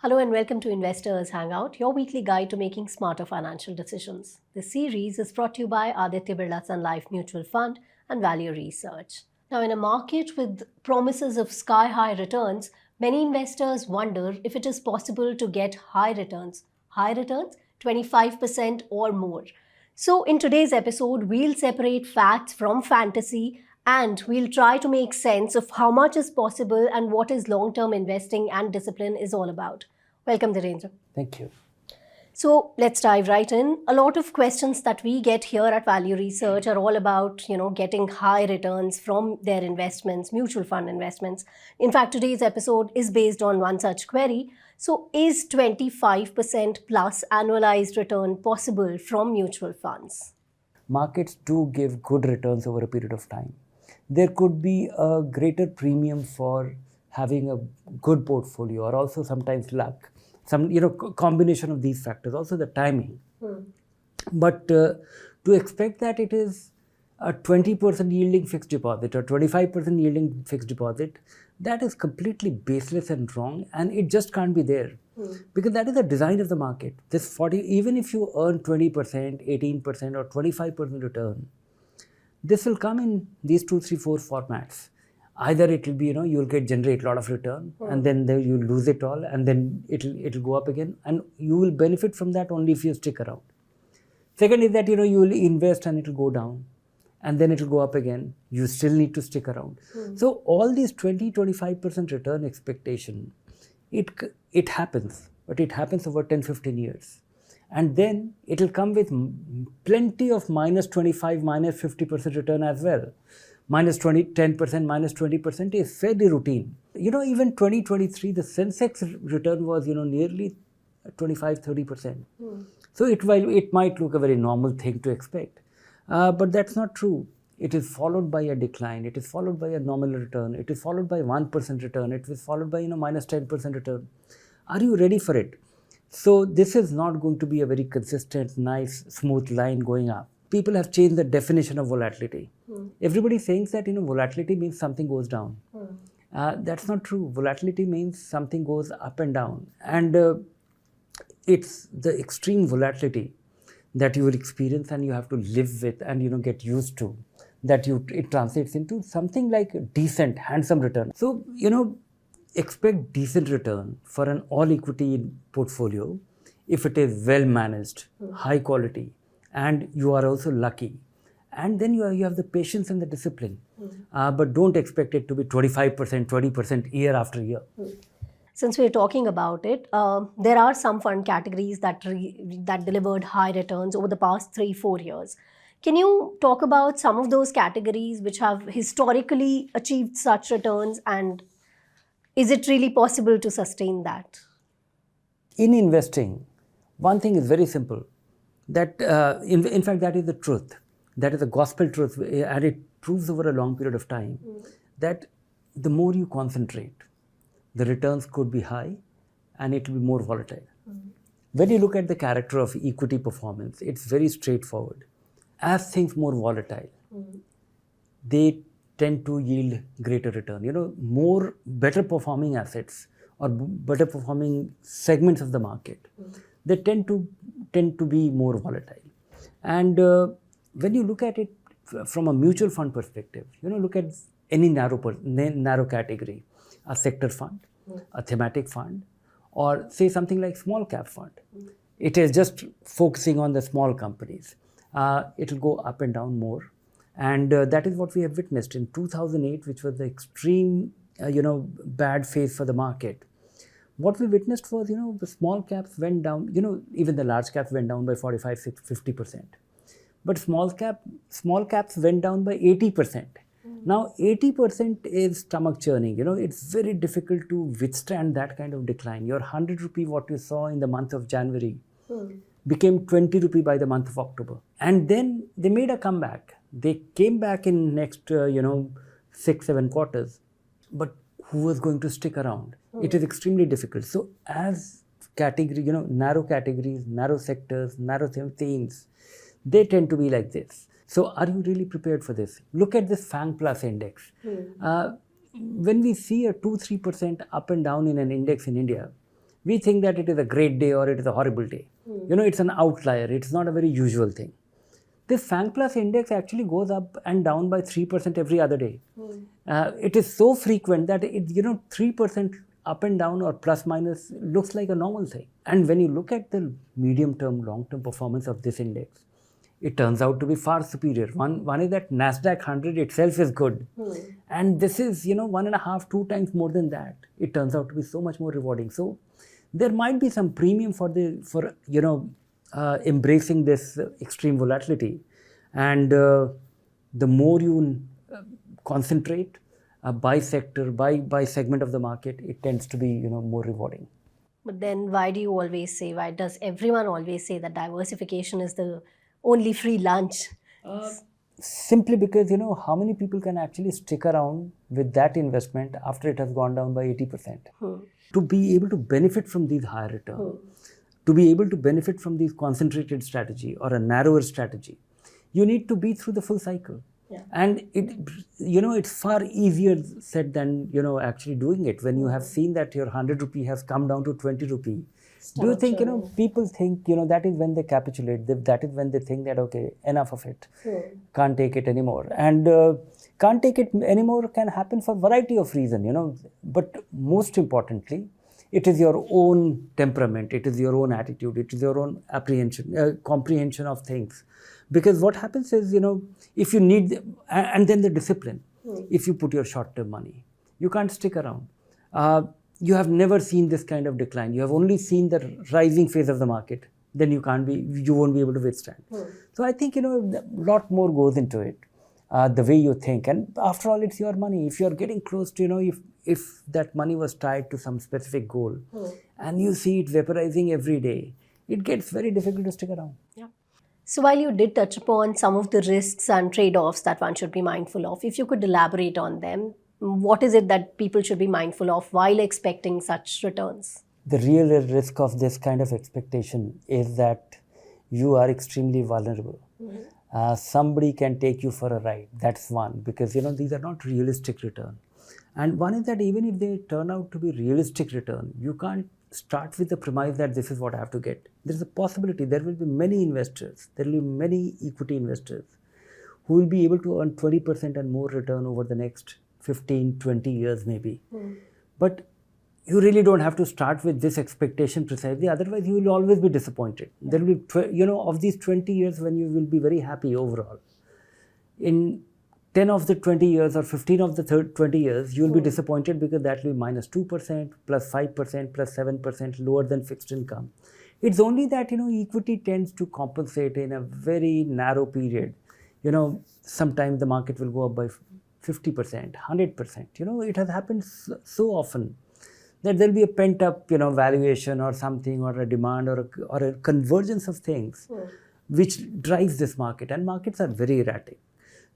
Hello and welcome to Investors Hangout, your weekly guide to making smarter financial decisions. This series is brought to you by Aditya Birla Sun Life Mutual Fund and Value Research. Now, in a market with promises of sky high returns, many investors wonder if it is possible to get high returns. High returns? 25% or more. So, in today's episode, we'll separate facts from fantasy and we'll try to make sense of how much is possible and what is long term investing and discipline is all about. Welcome, Dhirendra. Thank you. So let's dive right in. A lot of questions that we get here at Value Research are all about, getting high returns from their investments, mutual fund investments. In fact, today's episode is based on one such query. So is 25% plus annualized return possible from mutual funds? Markets do give good returns over a period of time. There could be a greater premium for having a good portfolio or also sometimes luck. Some combination of these factors, also the timing. But to expect that it is a 20% yielding fixed deposit or 25% yielding fixed deposit, that is completely baseless and wrong, and it just can't be there. Because that is the design of the market. This 40, even if you earn 20%, 18% or 25% return, this will come in these 2, 3, 4 formats. Either it will be, you'll generate a lot of return and then you lose it all and then it'll go up again, and you will benefit from that only if you stick around. Second is that, you will invest and it'll go down and then it'll go up again. You still need to stick around. So all these 20-25% return expectation, it happens, but it happens over 10-15 years. And then it'll come with plenty of minus 25, minus 50% return as well. Minus 10%, minus 20% is fairly routine. Even 2023, the Sensex return was, nearly 25-30%. So it might look a very normal thing to expect. But that's not true. It is followed by a decline. It is followed by a nominal return. It is followed by 1% return. It is followed by, minus 10% return. Are you ready for it? So this is not going to be a very consistent, nice, smooth line going up. People have changed the definition of volatility. Everybody thinks that volatility means something goes down. That's not true. Volatility means something goes up and down, and it's the extreme volatility that you will experience and you have to live with and get used to. That it translates into something like a decent, handsome return. So expect decent return for an all equity portfolio if it is well managed, high quality, and you are also lucky. And then you have the patience and the discipline. But don't expect it to be 25%, 20% year after year. Since we're talking about it, there are some fund categories that delivered high returns over the past 3-4 years. Can you talk about some of those categories which have historically achieved such returns, and is it really possible to sustain that? In investing, one thing is very simple. That in fact, that is the truth. That is the gospel truth, and it proves over a long period of time that the more you concentrate, the returns could be high and it will be more volatile. When you look at the character of equity performance, it's very straightforward. As things more volatile, they tend to yield greater return. More better performing assets or better performing segments of the market, they tend to be more volatile. And when you look at it from a mutual fund perspective, look at any narrow category, a sector fund, a thematic fund, or say something like small cap fund. It is just focusing on the small companies. It will go up and down more. And that is what we have witnessed in 2008, which was the extreme, bad phase for the market. What we witnessed was, the small caps went down, even the large caps went down by 45, 50%. But small caps went down by 80%. Now, 80% is stomach churning. It's very difficult to withstand that kind of decline. Your 100 rupee, what you saw in the month of January, became 20 rupee by the month of October. And then they made a comeback. They came back in next, 6-7 quarters. But who was going to stick around? It is extremely difficult. So as category, narrow categories, narrow sectors, narrow themes, they tend to be like this. So are you really prepared for this? Look at this FANG Plus index. When we see a 2-3% up and down in an index in India, we think that it is a great day or it is a horrible day. It's an outlier. It's not a very usual thing. This FANG Plus index actually goes up and down by 3% every other day. It is so frequent that 3% up and down or plus minus looks like a normal thing. And when you look at the medium term, long term performance of this index, it turns out to be far superior. One is that NASDAQ 100 itself is good. And this is, 1.5, 2 times more than that. It turns out to be so much more rewarding. So there might be some premium for embracing this extreme volatility. And the more you concentrate by sector, by segment of the market, it tends to be, more rewarding. But then why does everyone always say that diversification is the only free lunch? Simply because, how many people can actually stick around with that investment after it has gone down by 80%? To be able to benefit from these higher returns, to be able to benefit from these concentrated strategy or a narrower strategy, you need to be through the full cycle. Yeah. And it's far easier said than, actually doing it. When you have seen that your 100 rupee has come down to 20 rupee, do you think, people think, that is when they capitulate, that is when they think that, okay, enough of it, can't take it anymore. And can't take it anymore can happen for a variety of reasons, but most importantly, it is your own temperament, it is your own attitude, it is your own comprehension of things. Because what happens is, if you need, and then the discipline, if you put your short-term money, you can't stick around. You have never seen this kind of decline. You have only seen the rising phase of the market. Then you won't be able to withstand. So I think, a lot more goes into it, the way you think. And after all, it's your money. If you're getting close to, if that money was tied to some specific goal and you see it vaporizing every day, it gets very difficult to stick around. Yeah. So while you did touch upon some of the risks and trade-offs that one should be mindful of, if you could elaborate on them, what is it that people should be mindful of while expecting such returns? The real risk of this kind of expectation is that you are extremely vulnerable. Somebody can take you for a ride. That's one, because these are not realistic return. And one is that even if they turn out to be realistic return, you can't start with the premise that this is what I have to get. There's a possibility there will be many investors, there will be many equity investors who will be able to earn 20% and more return over the next 15, 20 years maybe. But you really don't have to start with this expectation precisely, otherwise you will always be disappointed. There will be, of these 20 years when you will be very happy overall. In 10 of the 20 years or 15 of the 20 years, you will be disappointed because that will be minus 2%, plus 5%, plus 7% lower than fixed income. It's only that, equity tends to compensate in a very narrow period. Sometimes the market will go up by 50%, 100%. It has happened so often that there will be a pent-up, valuation or something, or a demand or a convergence of things which drives this market. And markets are very erratic.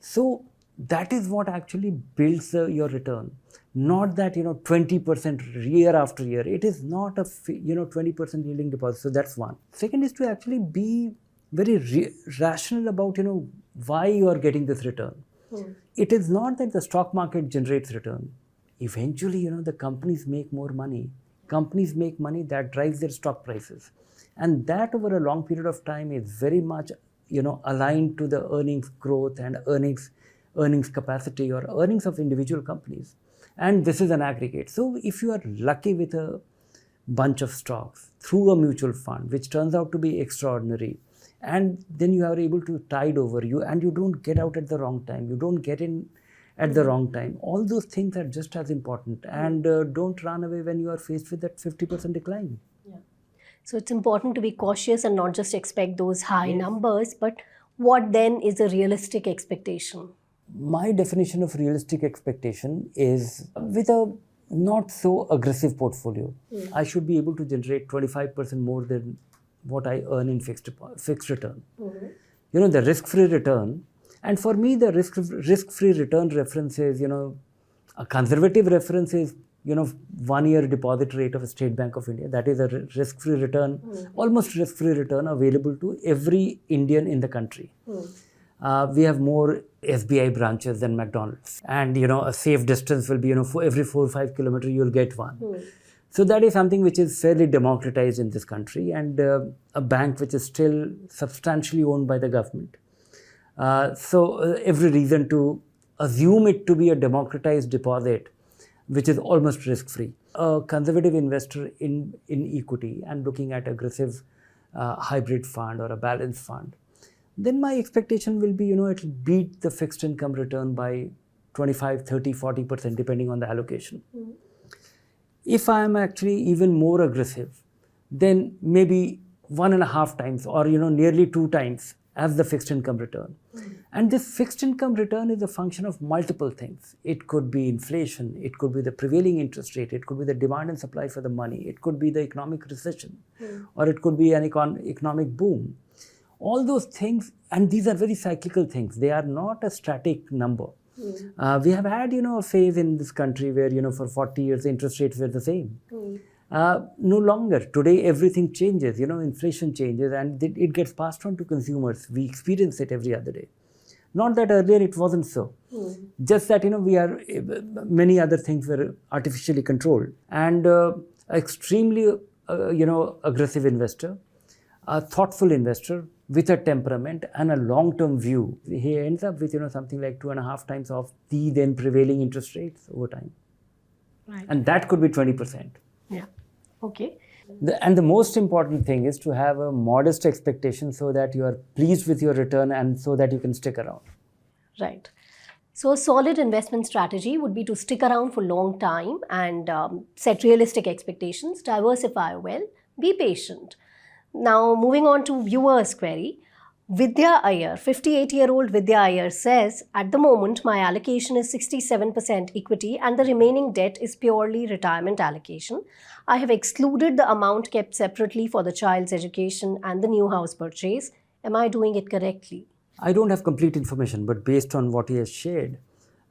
So that is what actually builds your return. Not that, 20% year after year. It is not a, 20% yielding deposit. So that's one. Second is to actually be very rational about, why you are getting this return. It is not that the stock market generates return. Eventually, the companies make more money. Companies make money that drives their stock prices. And that over a long period of time is very much, aligned to the earnings growth and earnings capacity or earnings of individual companies. And this is an aggregate. So if you are lucky with a bunch of stocks through a mutual fund, which turns out to be extraordinary, and then you are able to tide over and you don't get out at the wrong time, you don't get in at the wrong time. All those things are just as important. And don't run away when you are faced with that 50% decline. Yeah. So it's important to be cautious and not just expect those high numbers, but what then is a realistic expectation? My definition of realistic expectation is with a not so aggressive portfolio, I should be able to generate 25% more than what I earn in fixed return. The risk-free return. And for me, the risk-free return reference is, a conservative reference is, 1 year deposit rate of a State Bank of India. That is a risk-free return, almost risk-free return available to every Indian in the country. We have more SBI branches than McDonald's. And, a safe distance will be, for every 4 or 5 kilometers, you'll get one. So that is something which is fairly democratized in this country, and a bank which is still substantially owned by the government. Every reason to assume it to be a democratized deposit, which is almost risk-free. A conservative investor in equity and looking at aggressive hybrid fund or a balanced fund, then my expectation will be, it will beat the fixed income return by 25, 30, 40%, depending on the allocation. Mm-hmm. If I am actually even more aggressive, then maybe 1.5 times or, nearly 2 times as the fixed income return. Mm-hmm. And this fixed income return is a function of multiple things. It could be inflation, it could be the prevailing interest rate, it could be the demand and supply for the money, it could be the economic recession, or it could be an economic boom. All those things, and these are very cyclical things. They are not a static number. We have had, a phase in this country where, for 40 years, the interest rates were the same. No longer. Today, everything changes, inflation changes, and it gets passed on to consumers. We experience it every other day. Not that earlier it wasn't so. Just that, many other things were artificially controlled. And extremely, aggressive investor, a thoughtful investor with a temperament and a long-term view, he ends up with, something like 2.5 times of the then prevailing interest rates over time. Right. And that could be 20%. Yeah. Okay. And the most important thing is to have a modest expectation so that you are pleased with your return and so that you can stick around. Right. So a solid investment strategy would be to stick around for a long time and set realistic expectations, diversify well, be patient. Now, moving on to viewers' query, Vidya Iyer, 58-year-old Vidya Iyer says, at the moment, my allocation is 67% equity and the remaining debt is purely retirement allocation. I have excluded the amount kept separately for the child's education and the new house purchase. Am I doing it correctly? I don't have complete information, but based on what he has shared,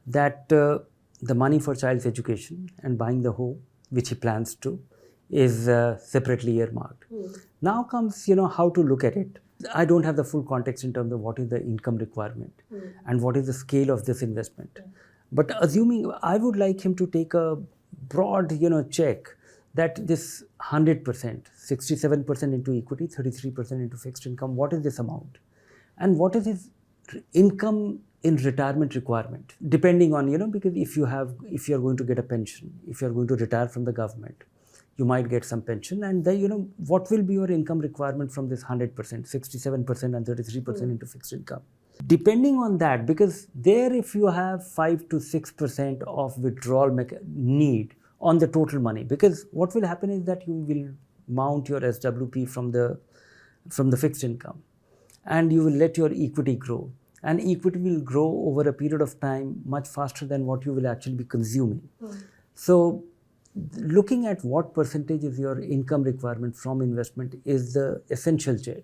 that the money for child's education and buying the home, which he plans to, is separately earmarked. Now comes, how to look at it. I don't have the full context in terms of what is the income requirement and what is the scale of this investment. But assuming, I would like him to take a broad, check that this 100%, 67% into equity, 33% into fixed income, what is this amount? And what is his income in retirement requirement? Depending on, because if you're going to get a pension, if you're going to retire from the government, you might get some pension, and then, what will be your income requirement from this 100%, 67% and 33% into fixed income? Depending on that, because there if you have 5 to 6% of withdrawal need on the total money, because what will happen is that you will mount your SWP from the fixed income, and you will let your equity grow. And equity will grow over a period of time much faster than what you will actually be consuming. So, looking at what percentage is your income requirement from investment is the essential check.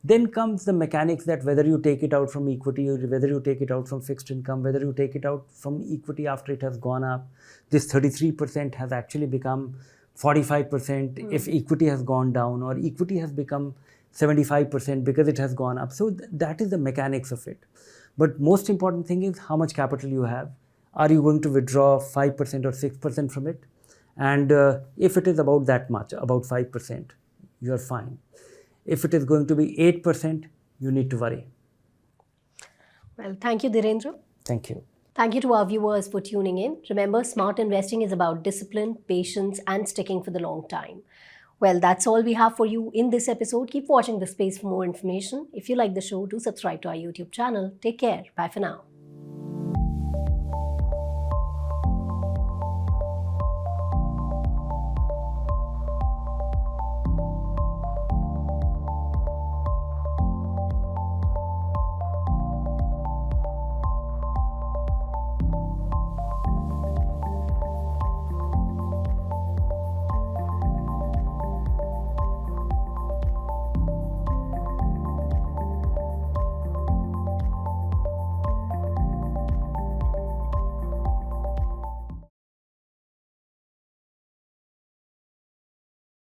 Then comes the mechanics that whether you take it out from equity or whether you take it out from fixed income, whether you take it out from equity after it has gone up. This 33% has actually become 45% if equity has gone down, or equity has become 75% because it has gone up. So that is the mechanics of it. But most important thing is how much capital you have. Are you going to withdraw 5% or 6% from it? And if it is about that much, about 5%, you are fine. If it is going to be 8%, you need to worry. Well, thank you, Dhirendra. Thank you. Thank you to our viewers for tuning in. Remember, smart investing is about discipline, patience, and sticking for the long time. Well, that's all we have for you in this episode. Keep watching The Space for more information. If you like the show, do subscribe to our YouTube channel. Take care. Bye for now.